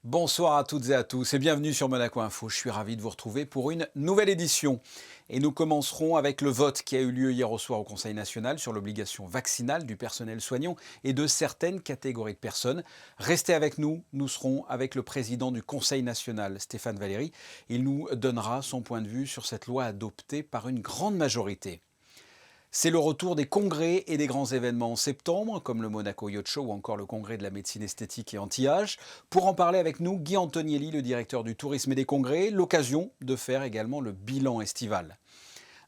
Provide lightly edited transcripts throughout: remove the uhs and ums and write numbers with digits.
Bonsoir à toutes et à tous et bienvenue sur Monaco Info. Je suis ravi de vous retrouver pour une nouvelle édition. Et nous commencerons avec le vote qui a eu lieu hier au soir au Conseil national sur l'obligation vaccinale du personnel soignant et de certaines catégories de personnes. Restez avec nous, nous serons avec le président du Conseil national, Stéphane Valéry. Il nous donnera son point de vue sur cette loi adoptée par une grande majorité. C'est le retour des congrès et des grands événements en septembre, comme le Monaco Yacht Show ou encore le congrès de la médecine esthétique et anti-âge. Pour en parler avec nous, Guy Antonielli, le directeur du tourisme et des congrès, l'occasion de faire également le bilan estival.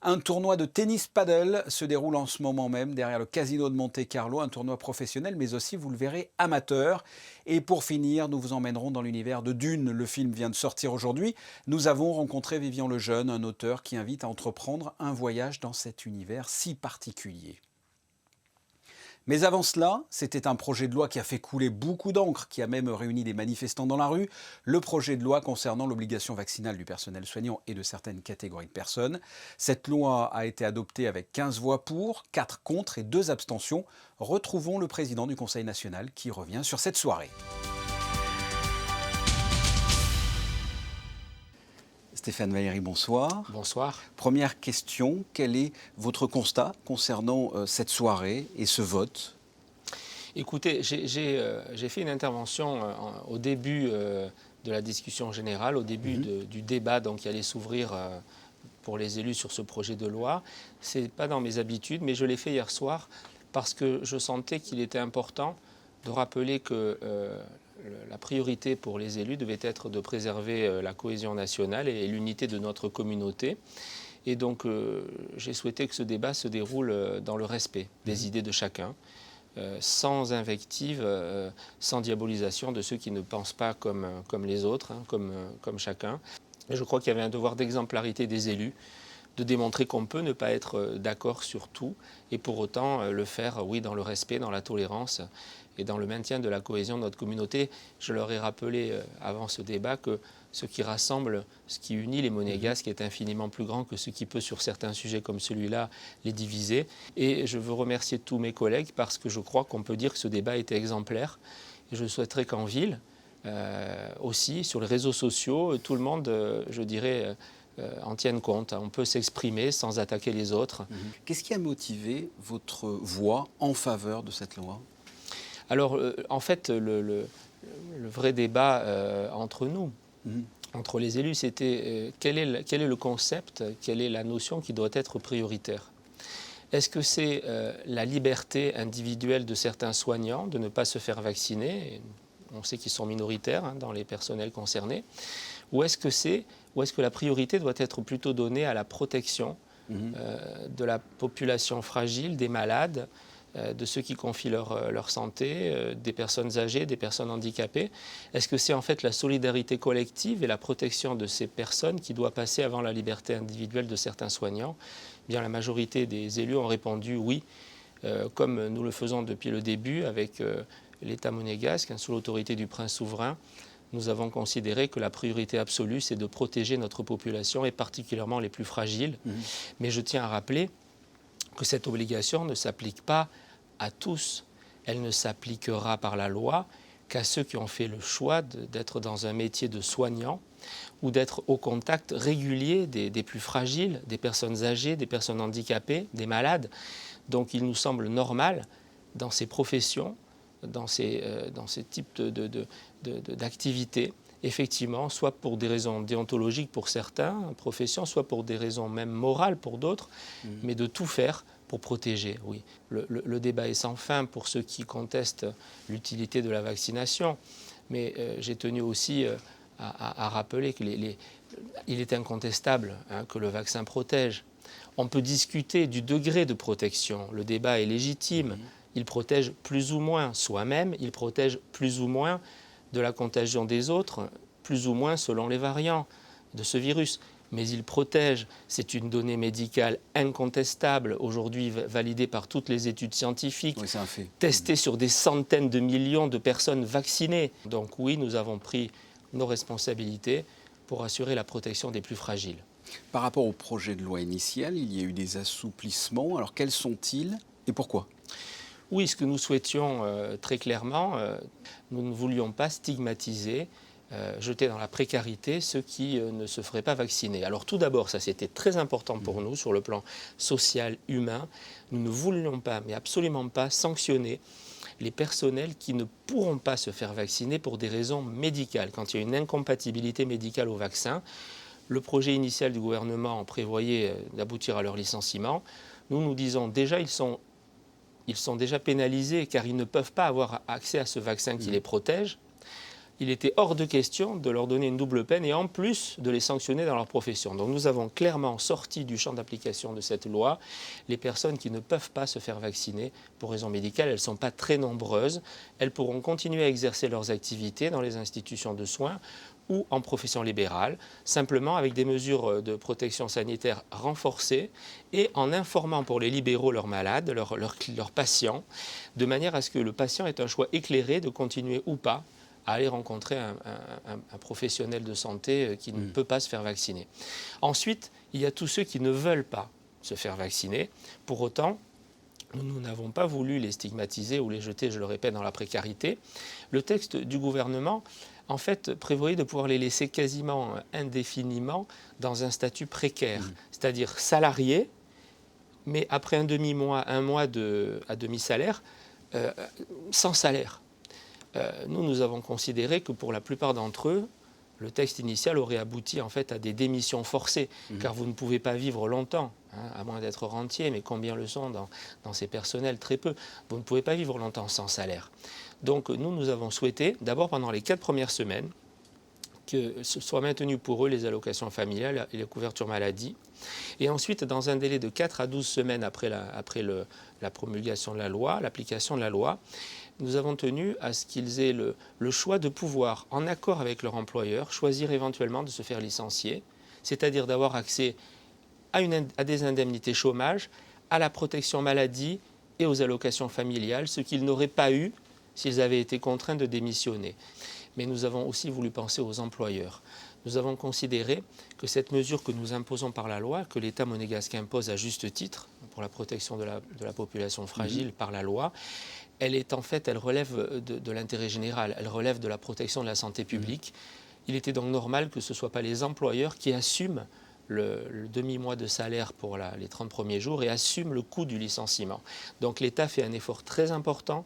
Un tournoi de tennis paddle se déroule en ce moment même derrière le casino de Monte-Carlo, un tournoi professionnel mais aussi, vous le verrez, amateur. Et pour finir, nous vous emmènerons dans l'univers de Dune. Le film vient de sortir aujourd'hui. Nous avons rencontré Vivian Lejeune, un auteur qui invite à entreprendre un voyage dans cet univers si particulier. Mais avant cela, c'était un projet de loi qui a fait couler beaucoup d'encre, qui a même réuni des manifestants dans la rue, le projet de loi concernant l'obligation vaccinale du personnel soignant et de certaines catégories de personnes. Cette loi a été adoptée avec 15 voix pour, 4 contre et 2 abstentions. Retrouvons le président du Conseil national qui revient sur cette soirée. Stéphane Valéry, bonsoir. Bonsoir. Première question, quel est votre constat concernant cette soirée et ce vote ? Écoutez, j'ai fait une intervention au début de la discussion générale, au début du débat donc, qui allait s'ouvrir pour les élus sur ce projet de loi. Ce n'est pas dans mes habitudes, mais je l'ai fait hier soir parce que je sentais qu'il était important de rappeler que la priorité pour les élus devait être de préserver la cohésion nationale et l'unité de notre communauté. Et donc, j'ai souhaité que ce débat se déroule dans le respect des idées de chacun, sans invective, sans diabolisation de ceux qui ne pensent pas comme les autres, hein, comme chacun. Et je crois qu'il y avait un devoir d'exemplarité des élus, de démontrer qu'on peut ne pas être d'accord sur tout, et pour autant le faire, oui, dans le respect, dans la tolérance et dans le maintien de la cohésion de notre communauté. Je leur ai rappelé avant ce débat que ce qui rassemble, ce qui unit les Monégasques est infiniment plus grand que ce qui peut, sur certains sujets comme celui-là, les diviser. Et je veux remercier tous mes collègues parce que je crois qu'on peut dire que ce débat était exemplaire. Et je souhaiterais qu'en ville, aussi, sur les réseaux sociaux, tout le monde, je dirais, en tienne compte. On peut s'exprimer sans attaquer les autres. Qu'est-ce qui a motivé votre voix en faveur de cette loi ? Alors, en fait, le vrai débat entre nous, entre les élus, c'était quel est le concept, quelle est la notion qui doit être prioritaire ? Est-ce que c'est la liberté individuelle de certains soignants de ne pas se faire vacciner ? On sait qu'ils sont minoritaires hein, dans les personnels concernés. Ou est-ce que la priorité doit être plutôt donnée à la protection de la population fragile, des malades, de ceux qui confient leur santé, des personnes âgées, des personnes handicapées? Est-ce que c'est en fait la solidarité collective et la protection de ces personnes qui doit passer avant la liberté individuelle de certains soignants ? Eh bien, la majorité des élus ont répondu oui, comme nous le faisons depuis le début avec l'État monégasque, sous l'autorité du prince souverain. Nous avons considéré que la priorité absolue, c'est de protéger notre population et particulièrement les plus fragiles. Mais je tiens à rappeler que cette obligation ne s'applique pas à tous. Elle ne s'appliquera par la loi qu'à ceux qui ont fait le choix d'être dans un métier de soignant ou d'être au contact régulier des plus fragiles, des personnes âgées, des personnes handicapées, des malades. Donc il nous semble normal, dans ces professions, dans ces types d'activités, effectivement, soit pour des raisons déontologiques pour certains, professions, soit pour des raisons même morales pour d'autres, mais de tout faire pour protéger, oui. Le débat est sans fin pour ceux qui contestent l'utilité de la vaccination, mais j'ai tenu aussi à rappeler qu'il est incontestable hein, que le vaccin protège. On peut discuter du degré de protection, le débat est légitime, il protège plus ou moins soi-même, il protège plus ou moins de la contagion des autres, plus ou moins selon les variants de ce virus. Mais il protège, c'est une donnée médicale incontestable, aujourd'hui validée par toutes les études scientifiques, Oui, c'est un fait. testée sur des centaines de millions de personnes vaccinées. Donc oui, nous avons pris nos responsabilités pour assurer la protection des plus fragiles. Par rapport au projet de loi initial, il y a eu des assouplissements. Alors quels sont-ils et pourquoi ? Oui, ce que nous souhaitions très clairement, nous ne voulions pas stigmatiser jeter dans la précarité ceux qui ne se feraient pas vacciner. Alors tout d'abord, ça c'était très important pour nous sur le plan social, humain. Nous ne voulions pas, mais absolument pas, sanctionner les personnels qui ne pourront pas se faire vacciner pour des raisons médicales. Quand il y a une incompatibilité médicale au vaccin, le projet initial du gouvernement prévoyait d'aboutir à leur licenciement. Nous disons déjà, ils sont déjà pénalisés car ils ne peuvent pas avoir accès à ce vaccin qui les protège. Il était hors de question de leur donner une double peine et en plus de les sanctionner dans leur profession. Donc nous avons clairement sorti du champ d'application de cette loi les personnes qui ne peuvent pas se faire vacciner pour raisons médicales. Elles ne sont pas très nombreuses. Elles pourront continuer à exercer leurs activités dans les institutions de soins ou en profession libérale, simplement avec des mesures de protection sanitaire renforcées et en informant pour les libéraux leurs malades, leurs patients, de manière à ce que le patient ait un choix éclairé de continuer ou pas à aller rencontrer un professionnel de santé qui ne peut pas se faire vacciner. Ensuite, il y a tous ceux qui ne veulent pas se faire vacciner. Pour autant, nous n'avons pas voulu les stigmatiser ou les jeter, je le répète, dans la précarité. Le texte du gouvernement, en fait, prévoyait de pouvoir les laisser quasiment indéfiniment dans un statut précaire, c'est-à-dire salariés, mais après un demi-mois, un mois à demi-salaire, sans salaire. Nous avons considéré que pour la plupart d'entre eux, le texte initial aurait abouti en fait à des démissions forcées, car vous ne pouvez pas vivre longtemps, à moins d'être rentier, mais combien le sont dans ces personnels? Très peu. Vous ne pouvez pas vivre longtemps sans salaire. Donc nous avons souhaité, d'abord pendant les 4 premières semaines, que ce soit maintenu pour eux les allocations familiales et les couvertures maladie. Et ensuite, dans un délai de 4 à 12 semaines après la promulgation de la loi, l'application de la loi, nous avons tenu à ce qu'ils aient le choix de pouvoir, en accord avec leur employeur, choisir éventuellement de se faire licencier, c'est-à-dire d'avoir accès à des indemnités chômage, à la protection maladie et aux allocations familiales, ce qu'ils n'auraient pas eu s'ils avaient été contraints de démissionner. Mais nous avons aussi voulu penser aux employeurs. Nous avons considéré que cette mesure que nous imposons par la loi, que l'État monégasque impose à juste titre pour la protection de la population fragile par la loi, elle relève de l'intérêt général, elle relève de la protection de la santé publique. Il était donc normal que ce ne soient pas les employeurs qui assument le demi-mois de salaire pour les 30 premiers jours et assument le coût du licenciement. Donc l'État fait un effort très important.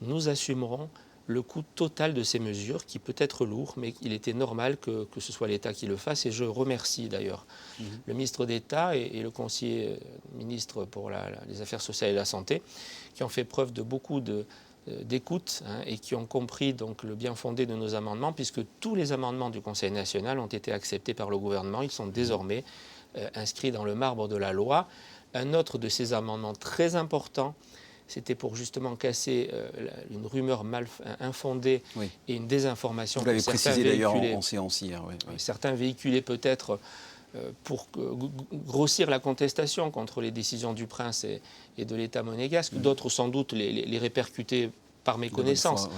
Nous assumerons le coût total de ces mesures, qui peut être lourd, mais il était normal que ce soit l'État qui le fasse. Et je remercie d'ailleurs le ministre d'État et le conseiller ministre pour les Affaires sociales et la Santé, qui ont fait preuve de beaucoup d'écoute et qui ont compris donc, le bien fondé de nos amendements, puisque tous les amendements du Conseil national ont été acceptés par le gouvernement. Ils sont désormais inscrits dans le marbre de la loi. Un autre de ces amendements très importants, c'était pour justement casser une rumeur infondée et une désinformation. Vous l'avez précisé d'ailleurs en séance hier. Oui. Certains véhiculaient peut-être pour grossir la contestation contre les décisions du prince et de l'État monégasque. D'autres sans doute les répercutaient par méconnaissance.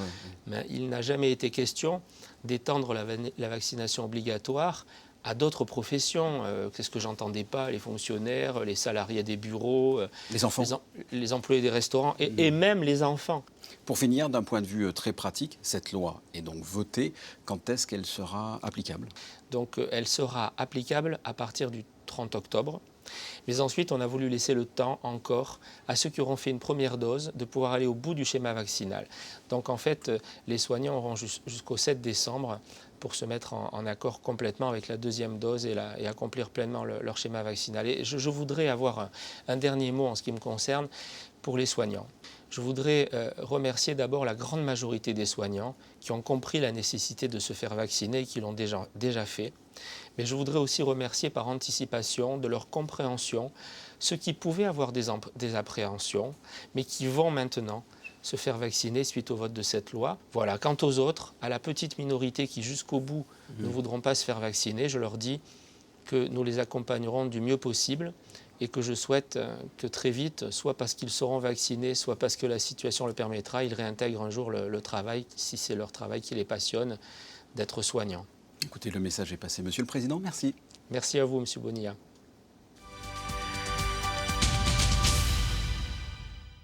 Mais il n'a jamais été question d'étendre la vaccination obligatoire à d'autres professions. Qu'est-ce que j'entendais pas? Les fonctionnaires, les salariés des bureaux, les enfants, les employés des restaurants et même les enfants. Pour finir, d'un point de vue très pratique, cette loi est donc votée. Quand est-ce qu'elle sera applicable? Donc elle sera applicable à partir du 30 octobre. Mais ensuite, on a voulu laisser le temps encore à ceux qui auront fait une première dose de pouvoir aller au bout du schéma vaccinal. Donc en fait, les soignants auront jusqu'au 7 décembre pour se mettre en accord complètement avec la deuxième dose et accomplir pleinement leur schéma vaccinal. Et je voudrais avoir un dernier mot en ce qui me concerne pour les soignants. Je voudrais remercier d'abord la grande majorité des soignants qui ont compris la nécessité de se faire vacciner et qui l'ont déjà fait. Mais je voudrais aussi remercier par anticipation de leur compréhension ceux qui pouvaient avoir des appréhensions, mais qui vont maintenant se faire vacciner suite au vote de cette loi. Voilà. Quant aux autres, à la petite minorité qui jusqu'au bout ne voudront pas se faire vacciner, je leur dis que nous les accompagnerons du mieux possible et que je souhaite que très vite, soit parce qu'ils seront vaccinés, soit parce que la situation le permettra, ils réintègrent un jour le travail, si c'est leur travail qui les passionne, d'être soignants. Écoutez, le message est passé. Monsieur le Président, merci. Merci à vous, Monsieur Bonilla.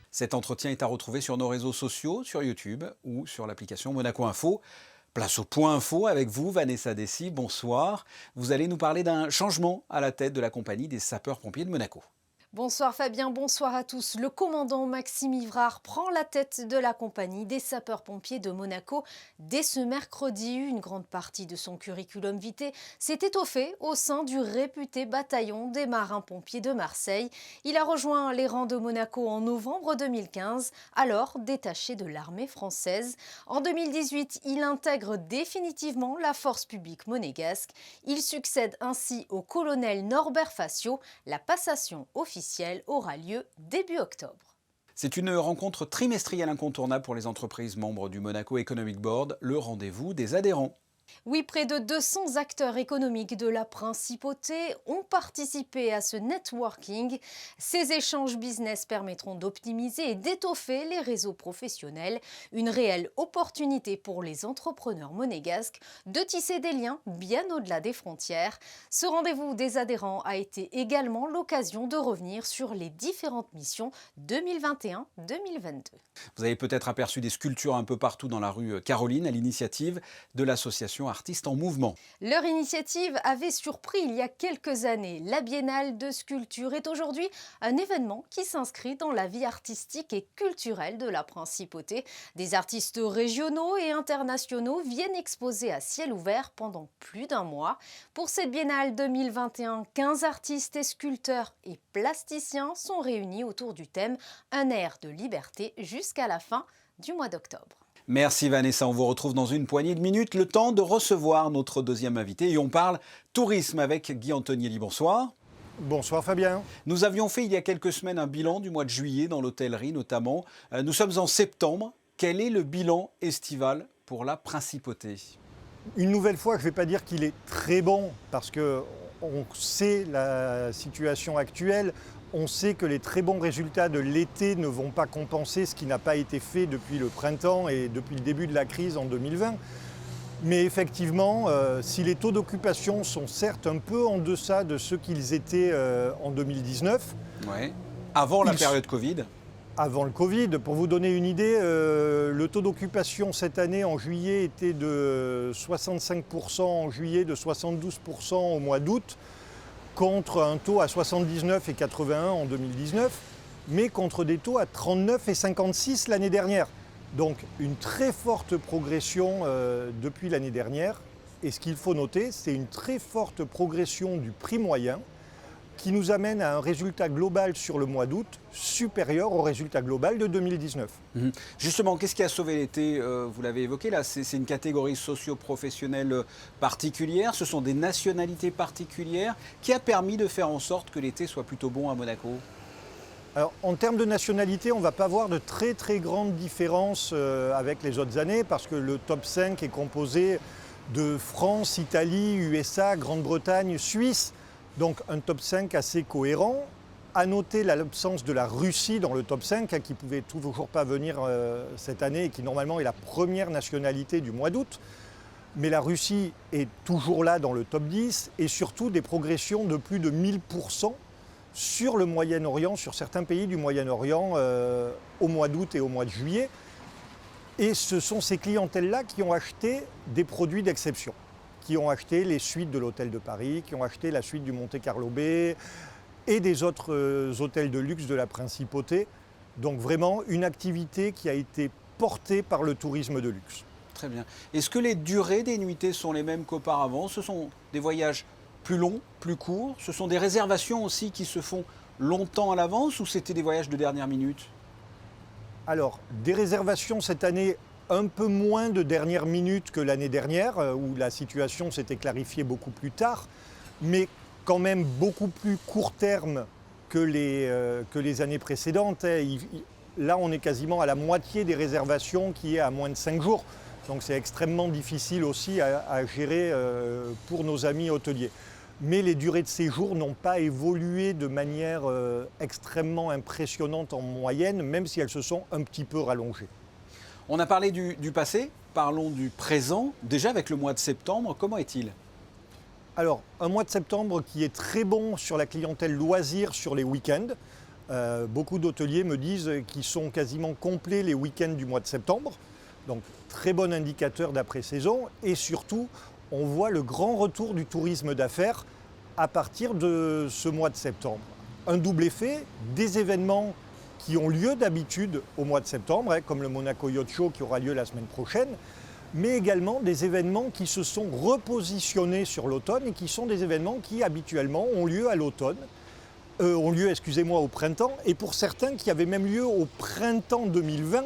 Cet entretien est à retrouver sur nos réseaux sociaux, sur YouTube ou sur l'application Monaco Info. Place au point info avec vous, Vanessa Dessy, bonsoir. Vous allez nous parler d'un changement à la tête de la compagnie des sapeurs-pompiers de Monaco. Bonsoir Fabien, bonsoir à tous. Le commandant Maxime Ivrard prend la tête de la compagnie des sapeurs-pompiers de Monaco. Dès ce mercredi, une grande partie de son curriculum vitae s'est étoffée au sein du réputé bataillon des marins-pompiers de Marseille. Il a rejoint les rangs de Monaco en novembre 2015, alors détaché de l'armée française. En 2018, il intègre définitivement la force publique monégasque. Il succède ainsi au colonel Norbert Facio. La passation officielle aura lieu début octobre. C'est une rencontre trimestrielle incontournable pour les entreprises membres du Monaco Economic Board, le rendez-vous des adhérents. Oui, près de 200 acteurs économiques de la principauté ont participé à ce networking. Ces échanges business permettront d'optimiser et d'étoffer les réseaux professionnels. Une réelle opportunité pour les entrepreneurs monégasques de tisser des liens bien au-delà des frontières. Ce rendez-vous des adhérents a été également l'occasion de revenir sur les différentes missions 2021-2022. Vous avez peut-être aperçu des sculptures un peu partout dans la rue Caroline à l'initiative de l'association Artistes en Mouvement. Leur initiative avait surpris il y a quelques années. La Biennale de sculpture est aujourd'hui un événement qui s'inscrit dans la vie artistique et culturelle de la principauté. Des artistes régionaux et internationaux viennent exposer à ciel ouvert pendant plus d'un mois. Pour cette Biennale 2021, 15 artistes et sculpteurs et plasticiens sont réunis autour du thème « Un air de liberté » jusqu'à la fin du mois d'octobre. Merci Vanessa, on vous retrouve dans une poignée de minutes, le temps de recevoir notre deuxième invité et on parle tourisme avec Guy Antonielli. Bonsoir. Bonsoir Fabien. Nous avions fait il y a quelques semaines un bilan du mois de juillet dans l'hôtellerie notamment. Nous sommes en septembre. Quel est le bilan estival pour la principauté ? Une nouvelle fois, je ne vais pas dire qu'il est très bon parce qu'on sait la situation actuelle. On sait que les très bons résultats de l'été ne vont pas compenser ce qui n'a pas été fait depuis le printemps et depuis le début de la crise en 2020. Mais effectivement, si les taux d'occupation sont certes un peu en deçà de ce qu'ils étaient en 2019. Ouais. Avant la période Covid. Avant le Covid, pour vous donner une idée, le taux d'occupation cette année en juillet était de 65% en juillet, de 72% au mois d'août, contre un taux à 79 et 81 en 2019, mais contre des taux à 39 et 56 l'année dernière. Donc une très forte progression depuis l'année dernière. Et ce qu'il faut noter, c'est une très forte progression du prix moyen qui nous amène à un résultat global sur le mois d'août supérieur au résultat global de 2019. Justement, qu'est-ce qui a sauvé l'été ? Vous l'avez évoqué là, c'est une catégorie socio-professionnelle particulière, ce sont des nationalités particulières qui a permis de faire en sorte que l'été soit plutôt bon à Monaco. Alors, en termes de nationalité, on ne va pas voir de très très grandes différences avec les autres années parce que le top 5 est composé de France, Italie, USA, Grande-Bretagne, Suisse. Donc un top 5 assez cohérent. À noter l'absence de la Russie dans le top 5, qui ne pouvait toujours pas venir cette année et qui normalement est la première nationalité du mois d'août. Mais la Russie est toujours là dans le top 10 et surtout des progressions de plus de 1000% sur le Moyen-Orient, sur certains pays du Moyen-Orient au mois d'août et au mois de juillet. Et ce sont ces clientèles-là qui ont acheté des produits d'exception, qui ont acheté les suites de l'hôtel de Paris, qui ont acheté la suite du Monte Carlo Bay et des autres hôtels de luxe de la principauté. Donc vraiment une activité qui a été portée par le tourisme de luxe. Très bien. Est-ce que les durées des nuitées sont les mêmes qu'auparavant ? Ce sont des voyages plus longs, plus courts ? Ce sont des réservations aussi qui se font longtemps à l'avance ou c'était des voyages de dernière minute ? Alors, des réservations cette année, un peu moins de dernière minute que l'année dernière, où la situation s'était clarifiée beaucoup plus tard, mais quand même beaucoup plus court terme que les années précédentes. Là, on est quasiment à la moitié des réservations qui est à moins de 5 jours. Donc c'est extrêmement difficile aussi à gérer pour nos amis hôteliers. Mais les durées de séjour n'ont pas évolué de manière extrêmement impressionnante en moyenne, même si elles se sont un petit peu rallongées. On a parlé du passé, parlons du présent. Déjà avec le mois de septembre, comment est-il ? Alors, un mois de septembre qui est très bon sur la clientèle loisirs sur les week-ends. Beaucoup d'hôteliers me disent qu'ils sont quasiment complets les week-ends du mois de septembre. Donc très bon indicateur d'après-saison et surtout on voit le grand retour du tourisme d'affaires à partir de ce mois de septembre. Un double effet, des événements qui ont lieu d'habitude au mois de septembre, comme le Monaco Yacht Show qui aura lieu la semaine prochaine, mais également des événements qui se sont repositionnés sur l'automne et qui sont des événements qui habituellement ont lieu à l'automne, au printemps, et pour certains qui avaient même lieu au printemps 2020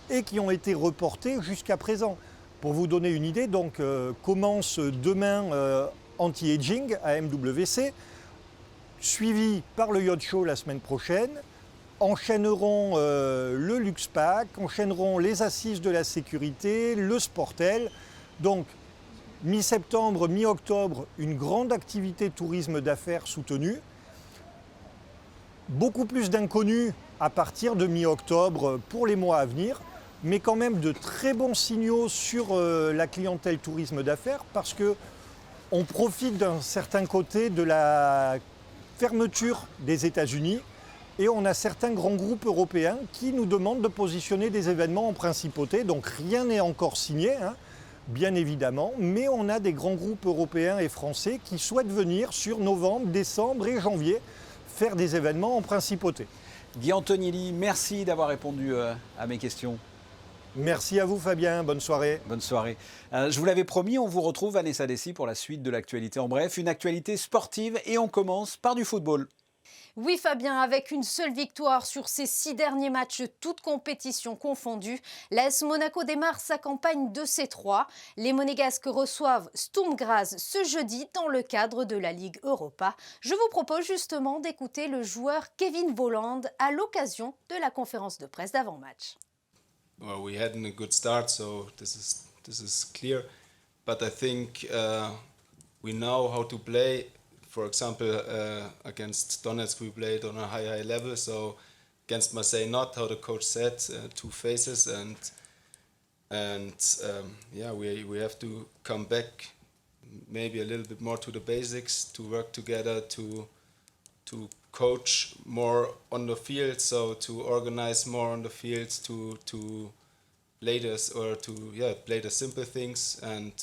et qui ont été reportés jusqu'à présent. Pour vous donner une idée, donc commence demain Anti-Aging à MWC, suivi par le Yacht Show la semaine prochaine, enchaîneront le Luxpack, enchaîneront les assises de la sécurité, le Sportel. Donc mi-septembre, mi-octobre, une grande activité tourisme d'affaires soutenue. Beaucoup plus d'inconnus à partir de mi-octobre pour les mois à venir, mais quand même de très bons signaux sur la clientèle tourisme d'affaires parce qu'on profite d'un certain côté de la fermeture des États-Unis et on a certains grands groupes européens qui nous demandent de positionner des événements en principauté. Donc rien n'est encore signé, bien évidemment, mais on a des grands groupes européens et français qui souhaitent venir sur novembre, décembre et janvier faire des événements en principauté. Guy Antonelli, merci d'avoir répondu à mes questions. Merci à vous Fabien, bonne soirée. Bonne soirée. Je vous l'avais promis, on vous retrouve Vanessa Dessy pour la suite de l'actualité. En bref, une actualité sportive et on commence par du football. Oui Fabien, avec une seule victoire sur ses 6 derniers matchs, toutes compétitions confondues, l'AS Monaco démarre sa campagne de C3. Les Monégasques reçoivent Sturm Graz ce jeudi dans le cadre de la Ligue Europa. Je vous propose justement d'écouter le joueur Kevin Volland à l'occasion de la conférence de presse d'avant-match. Well, we had a good start, so this is clear. But I think we know how to play. For example, against Donetsk we played on a high level. So against Marseille, not how the coach said, 2 phases, and we have to come back, maybe a little bit more to the basics, to work together, to coach more on the field, so to organize more on the field, to play this or to play the simple things. And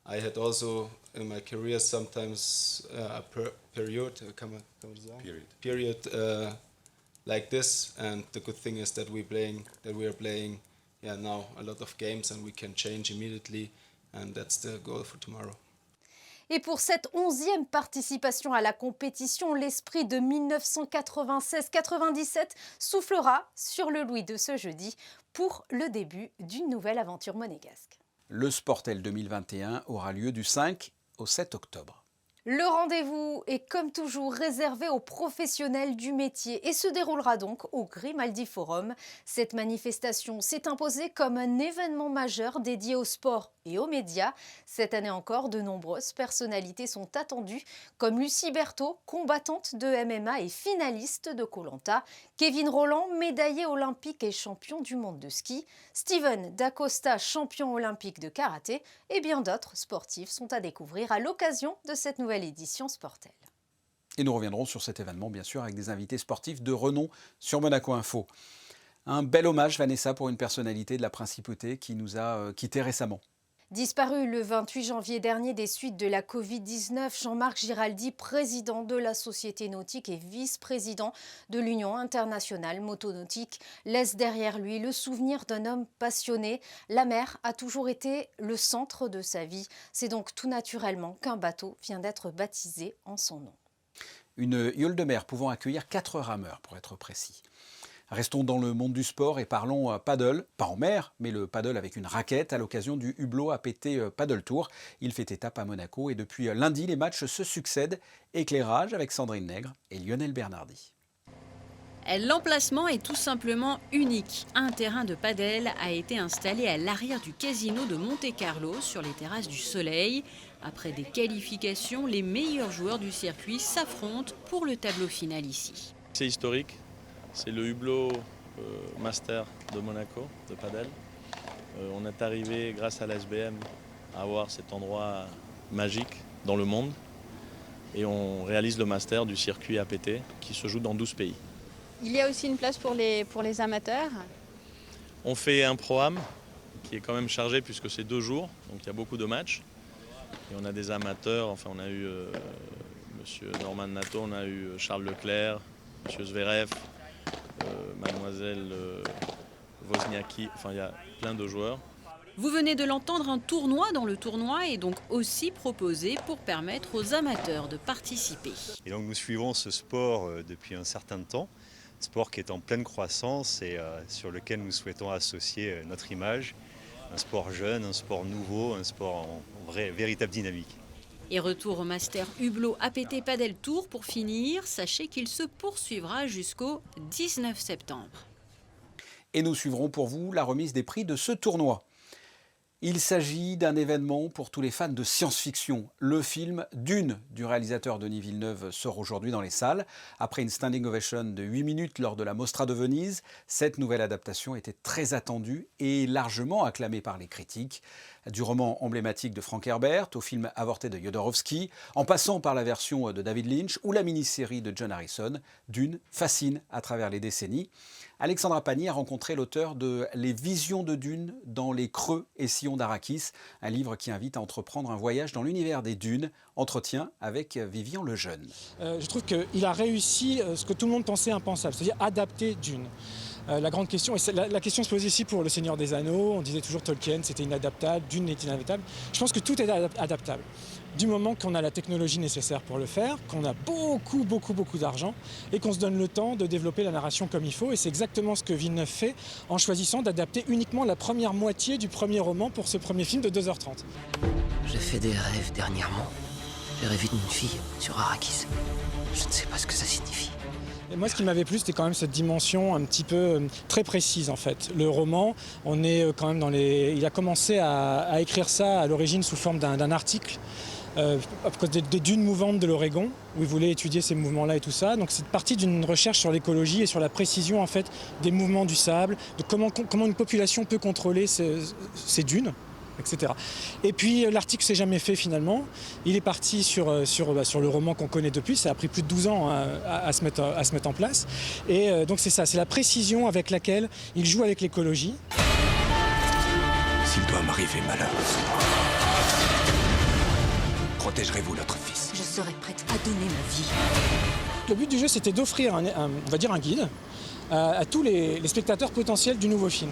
I had also in my career sometimes a period like this. And the good thing is that we are playing now a lot of games and we can change immediately. And that's the goal for tomorrow. Et pour cette 11e participation à la compétition, l'esprit de 1996-97 soufflera sur le Louis de ce jeudi pour le début d'une nouvelle aventure monégasque. Le Sportel 2021 aura lieu du 5 au 7 octobre. Le rendez-vous est comme toujours réservé aux professionnels du métier et se déroulera donc au Grimaldi Forum. Cette manifestation s'est imposée comme un événement majeur dédié au sport et aux médias. Cette année encore, de nombreuses personnalités sont attendues, comme Lucie Berthaud, combattante de MMA et finaliste de Koh-Lanta, Kevin Rolland, médaillé olympique et champion du monde de ski, Steven Dacosta, champion olympique de karaté, et bien d'autres sportifs sont à découvrir à l'occasion de cette nouvelle édition Sportel. Et nous reviendrons sur cet événement, bien sûr, avec des invités sportifs de renom sur Monaco Info. Un bel hommage, Vanessa, pour une personnalité de la principauté qui nous a quittés récemment. Disparu le 28 janvier dernier des suites de la Covid-19, Jean-Marc Giraldi, président de la Société nautique et vice-président de l'Union internationale motonautique, laisse derrière lui le souvenir d'un homme passionné. La mer a toujours été le centre de sa vie. C'est donc tout naturellement qu'un bateau vient d'être baptisé en son nom. Une yole de mer pouvant accueillir 4 rameurs, pour être précis. Restons dans le monde du sport et parlons paddle, pas en mer, mais le paddle avec une raquette à l'occasion du Hublot APT Paddle Tour. Il fait étape à Monaco et depuis lundi, les matchs se succèdent. Éclairage avec Sandrine Nègre et Lionel Bernardi. L'emplacement est tout simplement unique. Un terrain de padel a été installé à l'arrière du casino de Monte-Carlo sur les terrasses du Soleil. Après des qualifications, les meilleurs joueurs du circuit s'affrontent pour le tableau final ici. C'est historique. C'est le Hublot Master de Monaco, de padel. On est arrivé grâce à l'SBM à avoir cet endroit magique dans le monde. Et on réalise le Master du circuit APT qui se joue dans 12 pays. Il y a aussi une place pour les amateurs. On fait un programme qui est quand même chargé puisque c'est 2 jours, donc il y a beaucoup de matchs. Et on a des amateurs, enfin on a eu Monsieur Norman Nato, on a eu Charles Leclerc, Monsieur Zverev, Mademoiselle Wozniacki, enfin il y a plein de joueurs. Vous venez de l'entendre, un tournoi dans le tournoi est donc aussi proposé pour permettre aux amateurs de participer. Et donc nous suivons ce sport depuis un certain temps, sport qui est en pleine croissance et sur lequel nous souhaitons associer notre image. Un sport jeune, un sport nouveau, un sport en véritable dynamique. Et retour au Master Hublot APT Padel Tour pour finir. Sachez qu'il se poursuivra jusqu'au 19 septembre. Et nous suivrons pour vous la remise des prix de ce tournoi. Il s'agit d'un événement pour tous les fans de science-fiction. Le film Dune du réalisateur Denis Villeneuve sort aujourd'hui dans les salles. Après une standing ovation de 8 minutes lors de la Mostra de Venise, cette nouvelle adaptation était très attendue et largement acclamée par les critiques. Du roman emblématique de Frank Herbert au film avorté de Jodorowsky, en passant par la version de David Lynch ou la mini-série de John Harrison, Dune fascine à travers les décennies. Alexandra Pagny a rencontré l'auteur de Les Visions de Dune dans les creux et sillons d'Arrakis, un livre qui invite à entreprendre un voyage dans l'univers des dunes. Entretien avec Vivian Lejeune. Je trouve qu'il a réussi ce que tout le monde pensait impensable, c'est-à-dire adapter Dune. La grande question, et la question se posait ici pour Le Seigneur des Anneaux, on disait toujours Tolkien, c'était inadaptable, Dune est inadaptable. Je pense que tout est adaptable. Du moment qu'on a la technologie nécessaire pour le faire, qu'on a beaucoup d'argent et qu'on se donne le temps de développer la narration comme il faut. Et c'est exactement ce que Villeneuve fait en choisissant d'adapter uniquement la première moitié du premier roman pour ce premier film de 2h30. J'ai fait des rêves dernièrement. J'ai rêvé d'une fille sur Arrakis. Je ne sais pas ce que ça signifie. Et moi, ce qui m'avait plu, c'était quand même cette dimension un petit peu très précise, en fait. Le roman, on est quand même dans les... Il a commencé à écrire ça à l'origine sous forme d'un article à cause des dunes mouvantes de l'Oregon, où il voulait étudier ces mouvements-là et tout ça. Donc c'est parti d'une recherche sur l'écologie et sur la précision, en fait, des mouvements du sable, de comment une population peut contrôler ces dunes, etc. Et puis l'article s'est jamais fait finalement. Il est parti sur le roman qu'on connaît depuis. Ça a pris plus de 12 ans à se mettre en place. Et donc c'est ça, c'est la précision avec laquelle il joue avec l'écologie. S'il doit m'arriver malheur, protégerez-vous notre fils? Je serai prête à donner ma vie. Le but du jeu, c'était d'offrir on va dire un guide à tous les spectateurs potentiels du nouveau film.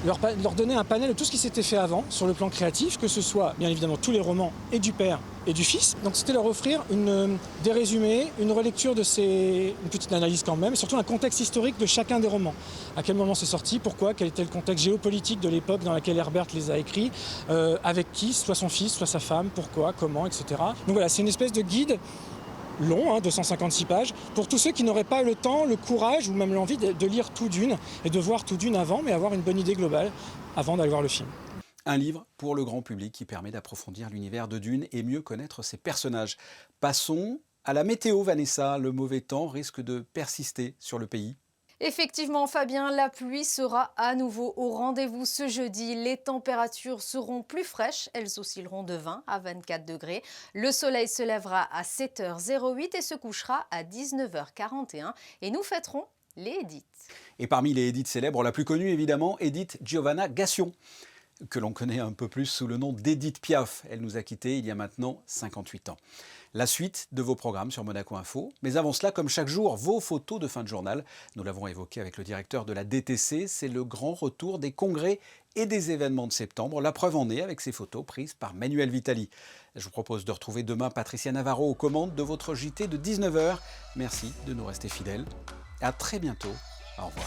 Leur donner un panel de tout ce qui s'était fait avant sur le plan créatif, que ce soit bien évidemment tous les romans et du père et du fils. Donc c'était leur offrir des résumés, une relecture une petite analyse quand même, et surtout un contexte historique de chacun des romans. À quel moment c'est sorti, pourquoi, quel était le contexte géopolitique de l'époque dans laquelle Herbert les a écrits, avec qui, soit son fils, soit sa femme, pourquoi, comment, etc. Donc voilà, c'est une espèce de guide long, 256 pages, pour tous ceux qui n'auraient pas le temps, le courage ou même l'envie de lire tout Dune et de voir tout Dune avant, mais avoir une bonne idée globale avant d'aller voir le film. Un livre pour le grand public qui permet d'approfondir l'univers de Dune et mieux connaître ses personnages. Passons à la météo, Vanessa. Le mauvais temps risque de persister sur le pays. Effectivement, Fabien, la pluie sera à nouveau au rendez-vous ce jeudi. Les températures seront plus fraîches, elles oscilleront de 20 à 24 degrés. Le soleil se lèvera à 7h08 et se couchera à 19h41. Et nous fêterons les Edith. Et parmi les Edith célèbres, la plus connue évidemment, Edith Giovanna Gassion, que l'on connaît un peu plus sous le nom d'Edith Piaf. Elle nous a quittés il y a maintenant 58 ans. La suite de vos programmes sur Monaco Info. Mais avant cela, comme chaque jour, vos photos de fin de journal. Nous l'avons évoqué avec le directeur de la DTC, c'est le grand retour des congrès et des événements de septembre. La preuve en est avec ces photos prises par Manuel Vitali. Je vous propose de retrouver demain Patricia Navarro aux commandes de votre JT de 19h. Merci de nous rester fidèles. À très bientôt. Au revoir.